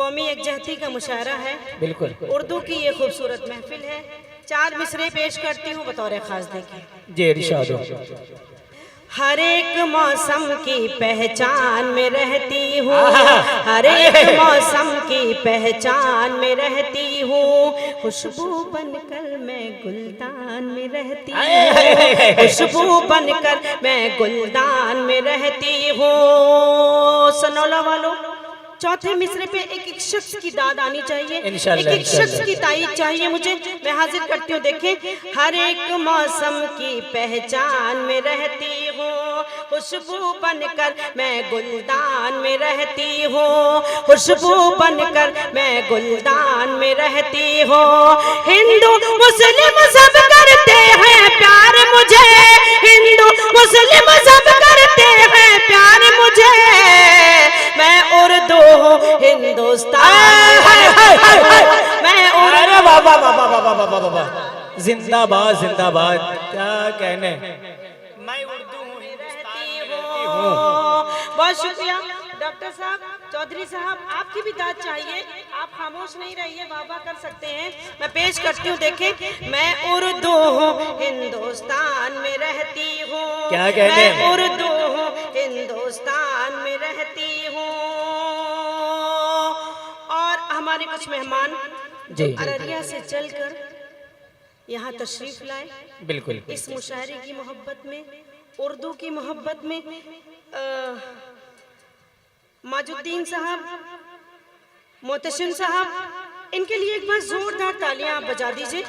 कौमी यकजहती का मुशायरा है। बिल्कुल। उर्दू की ये खूबसूरत महफिल है। 4 मिसरे पेश करती हूँ बतौर खास। देखिए जी इरशाद हो। हर एक मौसम की पहचान में रहती हूँ, हर एक मौसम की पहचान में रहती हूँ, खुशबू बनकर मैं गुलदान में रहती हूँ, खुशबू बनकर मैं गुलदान में रहती हूँ। सनौला वालों, चौथे मिसरे पे एक एक शख्स की दाद आनी चाहिए, एक एक शख्स की ताईद चाहिए मुझे। मैं हाजिर करती हूँ। देखें, हर एक मौसम की पहचान में रहती हूँ, खुशबू बनकर मैं गुलदान में रहती हूँ, खुशबू बनकर मैं गुलदान में रहती हूँ। हिंदू मुस्लिम सब करते हैं प्यार मुझे, हिंदू मुस्लिम सब करते हैं प्यार मुझे, मैं उर्दू हिंदुस्तान, मैं अरे बाबा बाबा बाबा बाबा बाबा, जिंदाबाद जिंदाबाद। क्या कहने, मैं उर्दू हूँ, हिंदुस्तान में रहती हूँ। बहुत शुक्रिया डॉक्टर साहब, चौधरी साहब, आपकी भी दाद चाहिए, आप खामोश नहीं रहिए, वाह कर सकते हैं। मैं पेश करती हूँ। देखें, मैं उर्दू हूँ हिंदुस्तान में रहती हूँ, क्या कहने, मैं उर्दू हूँ हिंदुस्तान में रहती हूँ। और हमारे कुछ मेहमान अररिया से चलकर यहाँ तशरीफ लाए, बिल्कुल, इस मुशायरे की मोहब्बत में, उर्दू की मोहब्बत में। माजुद्दीन साहब, मोहतशिम साहब, इनके लिए एक बार जोरदार तालियां आप बजा दीजिए,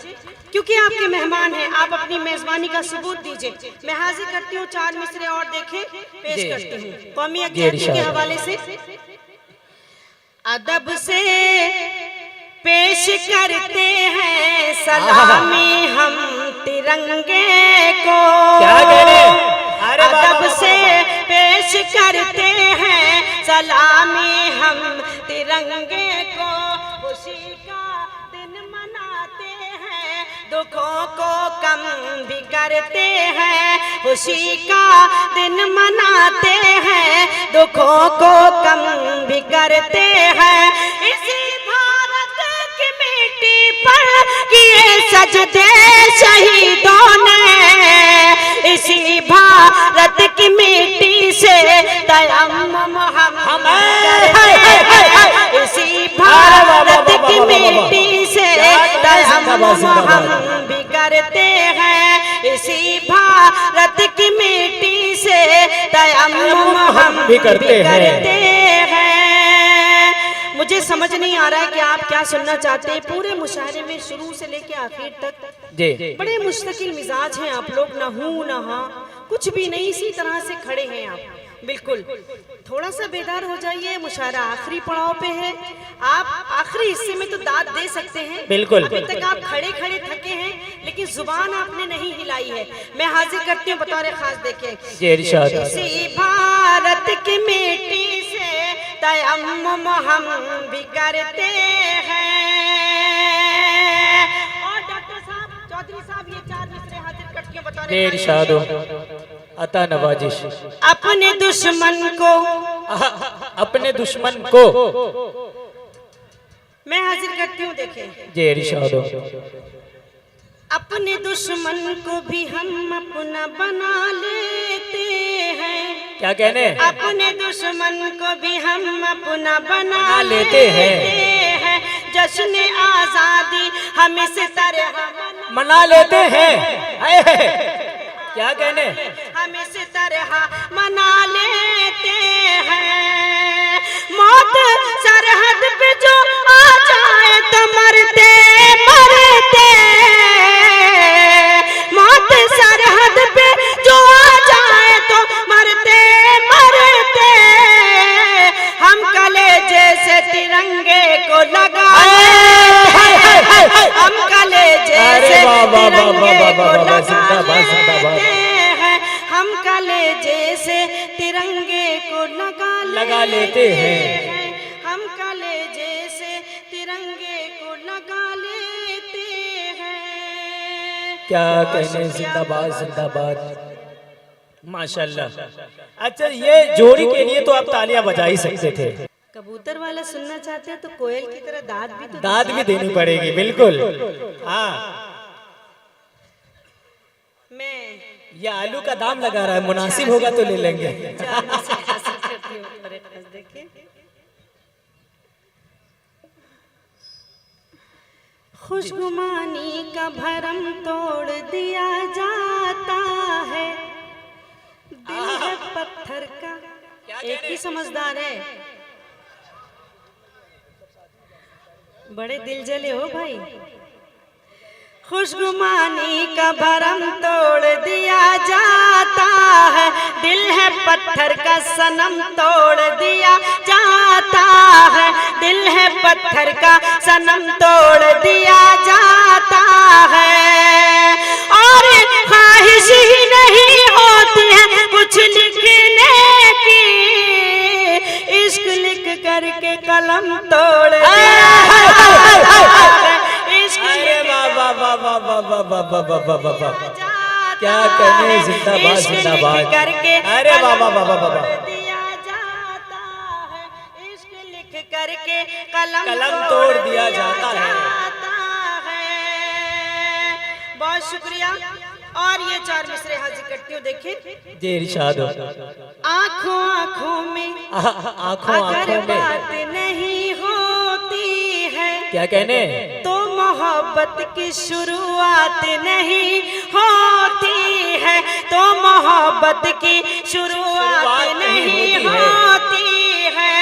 क्योंकि आपके मेहमान हैं, आप अपनी मेजबानी का सबूत दीजिए। मैं हाजिर करती हूँ 4 मिसरे और देखें पेश करती हूँ कौमी यकजहती के हवाले से। अदब से पेश करते हैं सलामी हम तिरंगे को, क्या अदब से पेश करते हैं सलामी हम तिरंगे को, खुशी का दिन मनाते हैं, दुखों को कम भी करते हैं, खुशी का दिन मनाते हैं, दुखों को कम भी करते हैं। इसी भारत की मिट्टी पर किए सजदे शहीदों ने, इसी भारत की मिट्टी से तयम्मुम हम इसी भारत की मिट्टी से तयम्मुम हम भी करते हैं, इसी भारत की मिट्टी से तयम्मुम हम भी करते हैं। मुझे समझ नहीं आ रहा है कि आप क्या सुनना चाहते हैं। पूरे मुशायरे में शुरू से लेके आखिर तक बड़े मुस्तकिल मिजाज हैं आप लोग, ना हूँ ना हाँ, कुछ भी नहीं, इसी तरह से खड़े हैं आप। बिल्कुल, थोड़ा सा बेदार हो जाइए, मुशायरा आखिरी पड़ाव पे है, आप आखिरी हिस्से में तो दाद दे सकते हैं। बिल्कुल, अभी तक आप खड़े खड़े थके हैं, लेकिन जुबान आपने नहीं हिलाई है। मैं हाजिर करती हूँ बतौर खास। देखें, इसी भारत की मिट्टी से तयम्मुम हम भी करते हैं। और डॉक्टर साहब, चौधरी साहब, ये 4 मिसरे हाजिर करती हूँ बतौर अता नवाजिश। अपने दुश्मन को, अपने दुश्मन को मैं हाजिर करती हूँ। देखें, जी इरशाद हो। अपने दुश्मन को भी हम अपना बना लेते हैं, क्या कहने, अपने दुश्मन को भी हम अपना बना लेते हैं, जश्न आजादी हम इस तरह मना लेते हैं। क्या कहने, हम इस तरह मना लेते हैं, मौत सरहद पे जो आ जाए तो मरते मरते, मौत सरहद पे जो आ जाए तो मरते मरते, हम कलेजे से तिरंगे को लगा हम कलेजे से तिरंगे को लगा हैं, हम कलेजे से तिरंगे को लगा लेते हैं, हम कलेजे से तिरंगे को लगा लेते हैं। क्या कहने, जिंदाबाद जिंदाबाद, माशाल्लाह। अच्छा, ये जोड़ी के लिए तो आप तालियां बजा ही सकते थे। कबूतर वाला सुनना चाहते हैं तो कोयल की तरह दाद भी तो दाद भी देनी पड़ेगी, बिल्कुल। हाँ, मैं ये आलू का दाम लगा रहा है, मुनासिब होगा तो ले लेंगे। चार में से हासिल करती हूँ। और एक पास देखिए, खुशगुमानी का भरम तोड़ दिया जाता है, दिल है पत्थर का। एक ही समझदार है, बड़े दिल जले हो भाई। खुशगुमानी का भरम तोड़ दिया जाता है, दिल है पत्थर का सनम तोड़ दिया जाता है, दिल है पत्थर का सनम तोड़ दिया जाता है। और ख्वाहिश ही नहीं होती है कुछ लिखने की, इश्क लिख करके कलम तोड़ दिया क्या कहने, जिंदाबाद जिंदाबाद। अरे बाबा बाबा बाबा, दिया जाता है, इश्क लिख करके कलम तोड़ दिया जाता है। बहुत शुक्रिया। और ये चार मिसरे हाजिर करती हूँ, देखिए। जी इरशाद हो। आँखों आँखों में आँखों अगर आँखों में बात नहीं होती है, क्या कहने, तो मोहब्बत की शुरुआत नहीं होती है, तो मोहब्बत की शुरुआत नहीं होती है।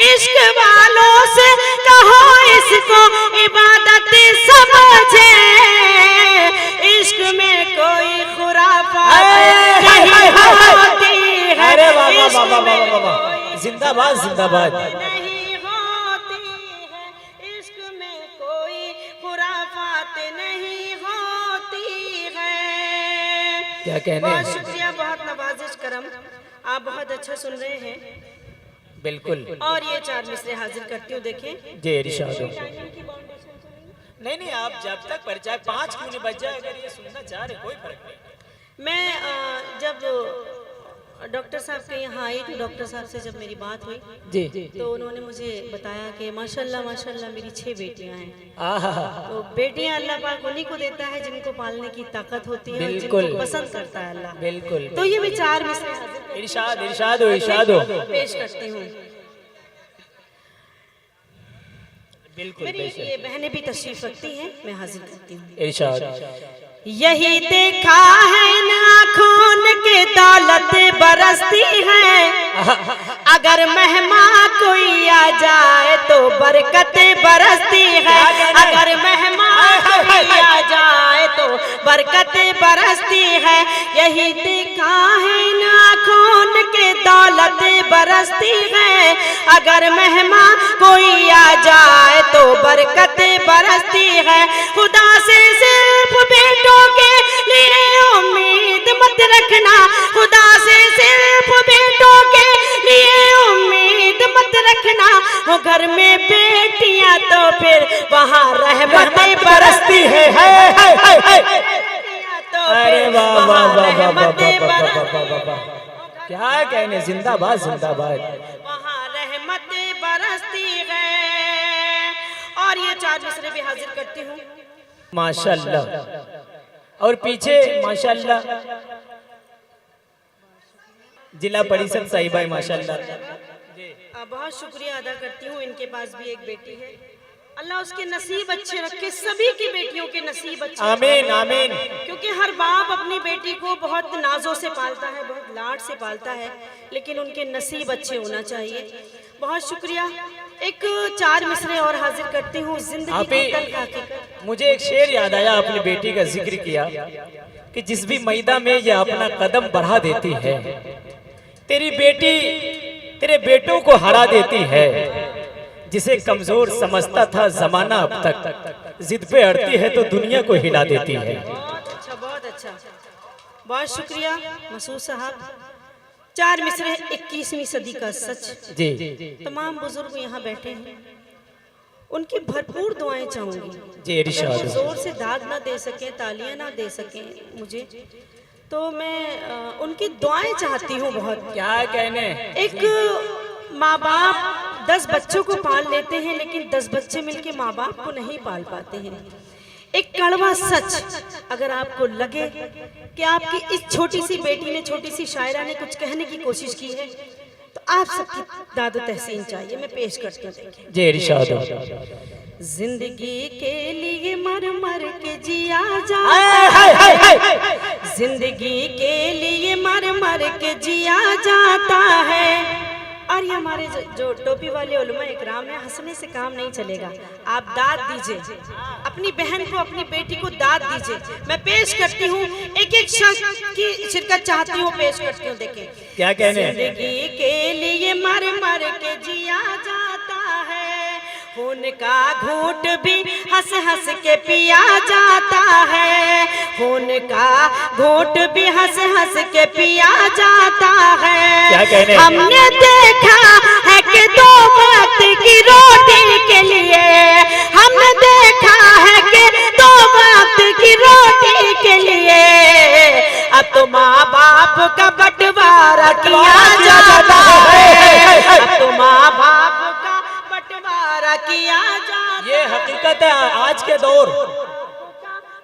इश्क वालों से कहो इसको इबादत समझे, इश्क में कोई खुराफात नहीं होती है। अरे बाबा बाबा बाबा बाबा, जिंदाबाद जिंदाबाद। नहीं होती है, इश्क में कोई खुराफात नहीं होती है। क्या कहने, बहुत शुक्रिया, बहुत नवाजिश करम, आप बहुत अच्छा सुन रहे हैं। बिल्कुल। और ये चार मिसरे हाजिर करती हूँ, देखें। जी इरशाद हो। नहीं नहीं, आप जब तक पड़ जाए, 5 क्यों नहीं बज जाए, अगर ये सुनना चाह रहे कोई फर्क नहीं। मैं जब डॉक्टर साहब के यहाँ आई तो डॉक्टर साहब से जब मेरी बात हुई जी, तो उन्होंने मुझे बताया कि माशाल्लाह माशाल्लाह मेरी 6 बेटियां हैं। आहा, तो बेटियां अल्लाह पाक उन्हीं को देता है जिनको पालने की ताकत होती है और बिल्कुल। जिनको पसंद करता है अल्लाह। बिल्कुल। तो ये मैं चार मिसरे हाजिर इरशाद इरशाद हो, इरशाद हो। पेश करती हूँ। बिल्कुल मेरी ये बहनें भी तशरीफ रखती हैं, मैं हाजिर करती हूँ। इरशाद। यही देखा है इन आँखों के दौलत बरसती है, अगर मेहमान कोई आ जाए तो बरकतें बरसती है, अगर मेहमान कोई आ जाए तो बरकतें बरसती है। यही देखा है इन आँखों के दौलत बरसती है, अगर मेहमान कोई आ जाए तो बरकतें बरसती है। खुदा से सिर्फ बेटों के लिए उम्मीद मत रखना, खुदा से सिर्फ बेटों के लिए उम्मीद मत रखना, हो घर में बेटियां तो फिर वहाँ रहमतें बरसती है। अरे वाह वाह वाह वाह वाह, क्या कहने, जिंदाबाद जिंदाबाद। वहाँ रहमतें बरसती है। और ये चार मिसरे भी हाजिर करती हूँ। माशाल्लाह। और पीछे माशाल्लाह जिला परिषद साहिबा, माशाल्लाह। बहुत शुक्रिया अदा करती हूँ। इनके पास भी एक बेटी है, अल्लाह उसके नसीब अच्छे रखे, सभी की बेटियों के नसीब अच्छे। आमीन आमीन। क्योंकि हर बाप अपनी बेटी को बहुत नाजों से पालता है, बहुत लाड से पालता है, लेकिन उनके नसीब अच्छे होना चाहिए। बहुत शुक्रिया। एक चार मिसरे और हाजिर करती हूँ। जिंदगी की तल्ख हकीकत। मुझे एक शेर याद आया, अपनी बेटी का जिक्र किया कि जिस भी मैदान में ये अपना कदम बढ़ा देती है, तेरी बेटी तेरे बेटों को हरा देती है। जिसे कमजोर समझता था जमाना, अब तक जिद पे अड़ती है तो दुनिया को हिला देती है। बहुत अच्छा, बहुत अच्छा, बहुत शुक्रिया मसूद साहब। चार मिसरे 21वीं सदी का सच। जी। तमाम बुजुर्ग यहाँ बैठे हैं, उनकी भरपूर दुआएं चाहूंगी। जी इरशाद। जोर से दाद ना दे सके, तालियां ना दे सके मुझे, तो मैं उनकी दुआएं चाहती हूँ बहुत। क्या कहने। एक माँ बाप 10 बच्चों को पाल लेते हैं, लेकिन 10 बच्चे मिलके माँ बाप को नहीं पाल पाते हैं। एक कड़वा सच, अगर आपको लगे कि आपकी इस छोटी सी बेटी ने, छोटी सी शायरा ने कुछ कहने की कोशिश की है, तो आप सबकी दाद तहसीन चाहिए। मैं पेश करती हूँ, देखिए जी इरशाद हो। जिंदगी के लिए मर मर के जिया जाता है, जिंदगी के लिए मर मर के जिया जाता है। और ये हमारे जो टोपी वाले उलमा इकराम है, हंसने से काम नहीं चलेगा। आप दाद दीजिए, अपनी बहन को, अपनी बेटी को दाद दीजिए। मैं पेश करती हूँ, एक एक शख्स की शिरकत चाहती हूँ, पेश करती हूँ। देखिए क्या कहने, जिंदगी के लिए मर मर के जिया जाता है, खून का घूंट भी हंस हंस के पिया जाता है, खून का घूंट भी हंस हंस के पिया जाता है। क्या कहने, हमने देखा है कि 2 वक्त की रोटी के लिए, हमने देखा है कि 2 वक्त की रोटी के लिए अब तो माँ बाप का बंटवारा किया जाता है, अब तो माँ बाप का बंटवारा किया जाता है। ये हकीकत है आज के दौर,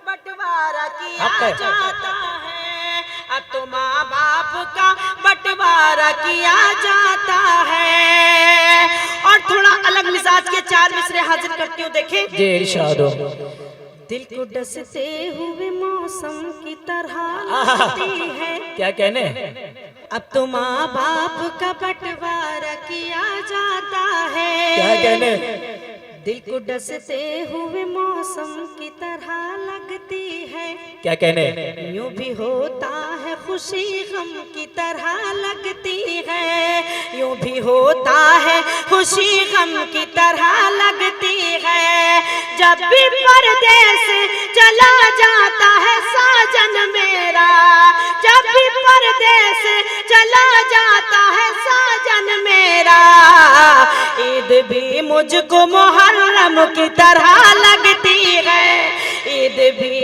बंटवारा किया जाता है, अब तो माँ बाप का बंटवारा किया जाता है। और थोड़ा अलग मिजाज के 4 मिसरे हाजिर करती हूँ, देखें जी इरशाद हो। दिल को डसते हुए मौसम की तरह लगती है। क्या कहने, अब तो माँ बाप का बंटवारा किया जाता है। क्या कहने, दिल को डसते हुए मौसम की तरह लगती है। क्या कहने, यूं भी होता है खुशी गम की तरह लगती है, यूं भी होता है खुशी गम की तरह लगती है। जब भी परदेस चला जाता है साजन मेरा, जब भी परदेस चला जाता है साजन मेरा, ईद भी मुझको मुहर्रम की तरह लगती है, ईद भी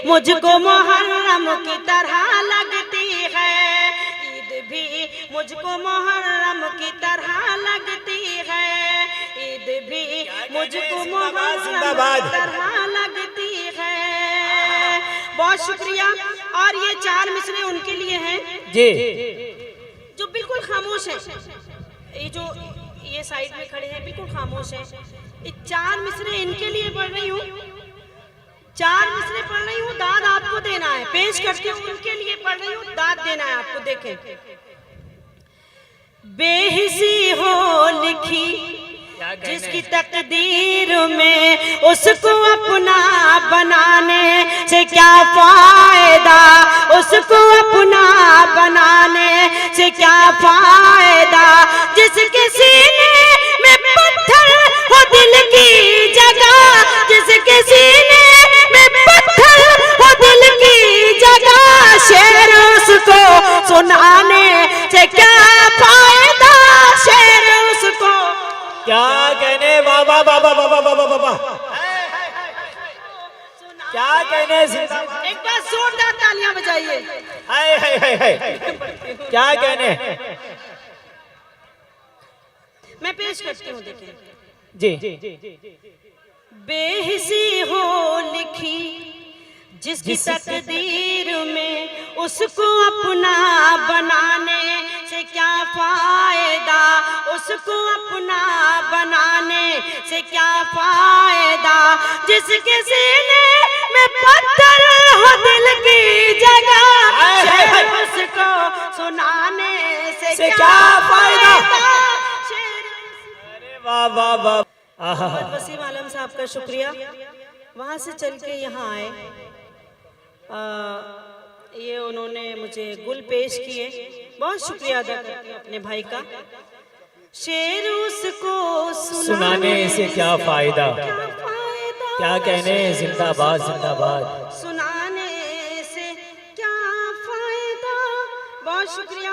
मुझको मुहर्रम की तरह लगती है, ईद भी मुझको मुहर्रम की तरह लगती है, ईद भी मुझको मुहर्रम की तरह लगती है। बहुत शुक्रिया। और ये 4 मिसरे उनके लिए हैं जी, जो बिल्कुल खामोश हैं, ये जो ये साइड में खड़े हैं बिल्कुल खामोश हैं। ये 4 मिसरे इनके लिए पढ़ रही हूँ, 4 मिसरे पढ़ रही हूँ, दाद आपको देना है। पेश करती हूँ, उनके लिए पढ़ रही हूँ, दाद देना है आपको। देखें, बेहिसी हो लिखी जिसकी तकदीर में, उसको अपना बनाने से क्या फायदा, उसको अपना बनाने से क्या फायदा। जिसके सीने में पत्थर हो दिल की जगह, जिसके सीने में पत्थर हो दिल की जगह, शेर उसको सुनाने से क्या फायदा, शेर उसको। क्या कहने, बाबा बाबा बाबा बाबा बाबा, क्या कहने, जिंदाबाद। एक बार जोरदार तालियां बजाइए। हाय हाय हाय हाय, क्या कहने। मैं पेश करती हूँ, देखें जी, बेहिसी हो लिखी जिसकी तकदीर में, उसको अपना बनाने से क्या फायदा, उसको अपना बनाने से क्या फायदा। जिसके सीने में पत्थर हो दिल की जगह, शेर उसको सुनाने से क्या फायदा। अरे वाह वाह वाह, मोहम्मद वसीम आलम साहब का शुक्रिया, वहाँ से चल के यहाँ आए। ये उन्होंने मुझे गुल पेश किए, बहुत शुक्रिया अदा करती हूँ अपने भाई का। शेर उसको सुनाने से क्या फायदा, क्या कहने, जिंदाबाद जिंदाबाद, सुनाने से क्या फायदा। बहुत शुक्रिया।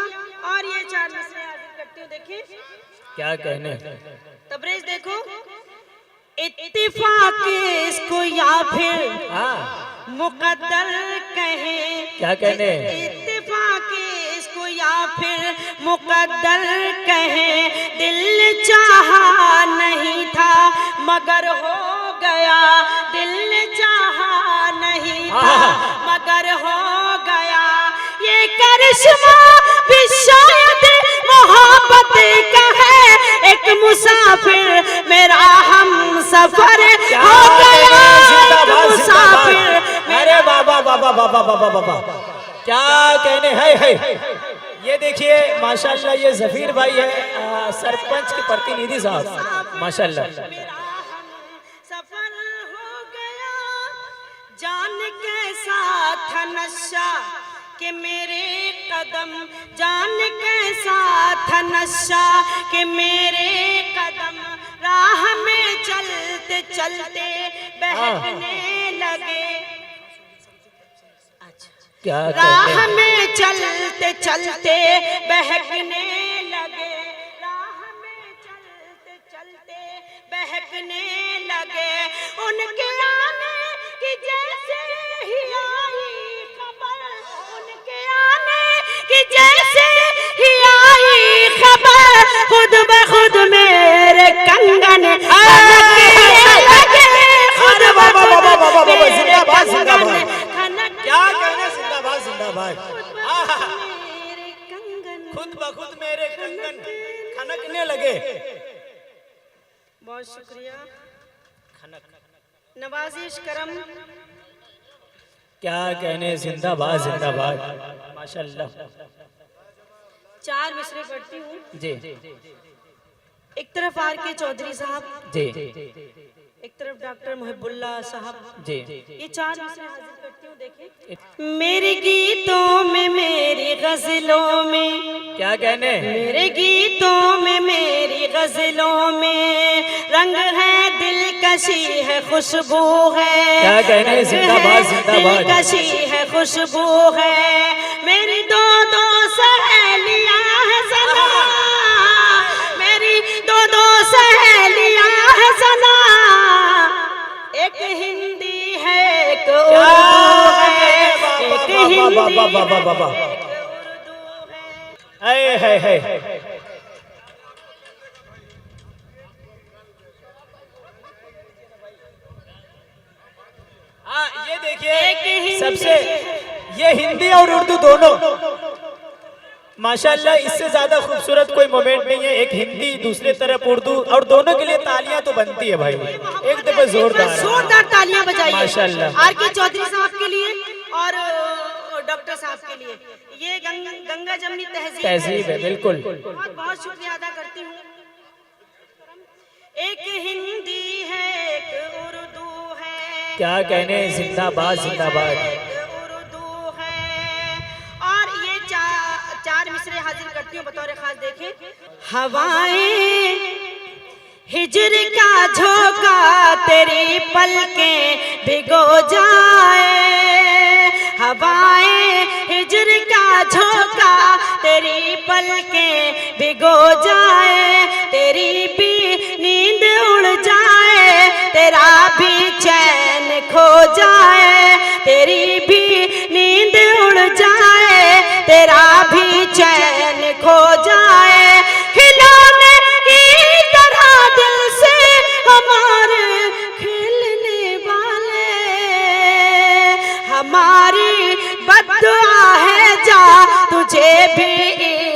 और ये 4 मिसरे हाजिर करती हूँ, देखिए क्या कहने। तबरेज देखो, इत्तिफाक इसको या फिर मुकद्दर कहें, क्या कहने, इत्तिफाक इसको या मुसाफिर मुकद्दर कहे दिल चाहा नहीं था मगर हो गया, दिल चाहा नहीं था मगर हो गया। ये करिश्मा भी शायद मोहब्बत का है, एक मुसाफिर मेरा हम सफर हो गया, एक मुसाफिर। अरे बाबा बाबा बाबा बाबा बाबा क्या कहने है। ये देखिए माशाल्लाह ये जफीर भाई है, सरपंच के प्रतिनिधि साहब माशाल्लाह। सफर हो गया जान कैसा था नशा कि मेरे कदम, जान कैसा था नशा कि मेरे कदम राह में चलते चलते बहकने लगे। क्या राह में चलते चलते बहकने लगे, राह में चलते चलते बहकने लगे। उनके आने की जैसे ही आई खबर, उनके आने की जैसे ही आई खबर, खुद ब खुद मेरे कंगन खनकने लगे, खुद ब खुद मेरे कंगन क्या कहना, जिंदाबाद जिंदाबाद। मेरे कंगन खुद ब खुद मेरे कंगन खनकने लगे। बहुत शुक्रिया नवाजिश करम। क्या कहने, जिंदाबाद जिंदाबाद माशाल्लाह। 4 मिसरे पढ़ती हूँ। जी एक तरफ आर के चौधरी साहब, जी एक तरफ डॉक्टर मुहिबुल्लाह साहब। जी ये 4 मिसरे हाजिर करती हूँ। देखिए मेरे गीतों में, मेरी गजलों में, क्या कहने, मेरे गीतों में, मेरी गजलों में रंग है, दिलकशी है, खुशबू है। क्या कहने, जिंदाबाद जिंदाबाद। दिलकशी है, खुशबू है। मेरी दो सहेलियां है सना, मेरी दो सहेलियां है सना, एक हिंदी है एक उर्दू है, एक हिंदी है एक उर्दू है। ये देखिए सबसे, ये हिंदी और उर्दू दोनों माशाल्लाह, इससे ज्यादा खूबसूरत कोई मोमेंट नहीं है। एक हिंदी दूसरी तरफ उर्दू, और दोनों के लिए तालियां तो बनती है भाई, एक दफा जोरदार तालियां बजाइए माशाल्लाह। आर के चौधरी साहब के लिए और डॉक्टर साहब के लिए। ये गंगा जमनी तहजीब है, बिल्कुल। बहुत बहुत शुक्रिया अदा करती हूँ। एक हिंदी है एक उर्दू है, क्या कहने, जिंदाबाद जिंदाबाद। एक उर्दू है। और ये 4 मिसरे हाजिर करती हूँ बतौर खास। देखें हवाएं हिजर का झोंका तेरी पलकें भिगो जाए, हवाएं हिजर का झोंका तेरी पलकें भिगो जाए, तेरी भी नींद उड़ जाए, तेरा भी चैन खो जाए, तेरी भी नींद उड़ जाए, तेरा भी चैन खो जाए। खिलौने की तरह दिल से हमारे खेलने वाले, हमारी बद्दुआ है जा तुझे भी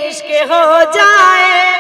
इश्क हो जाए।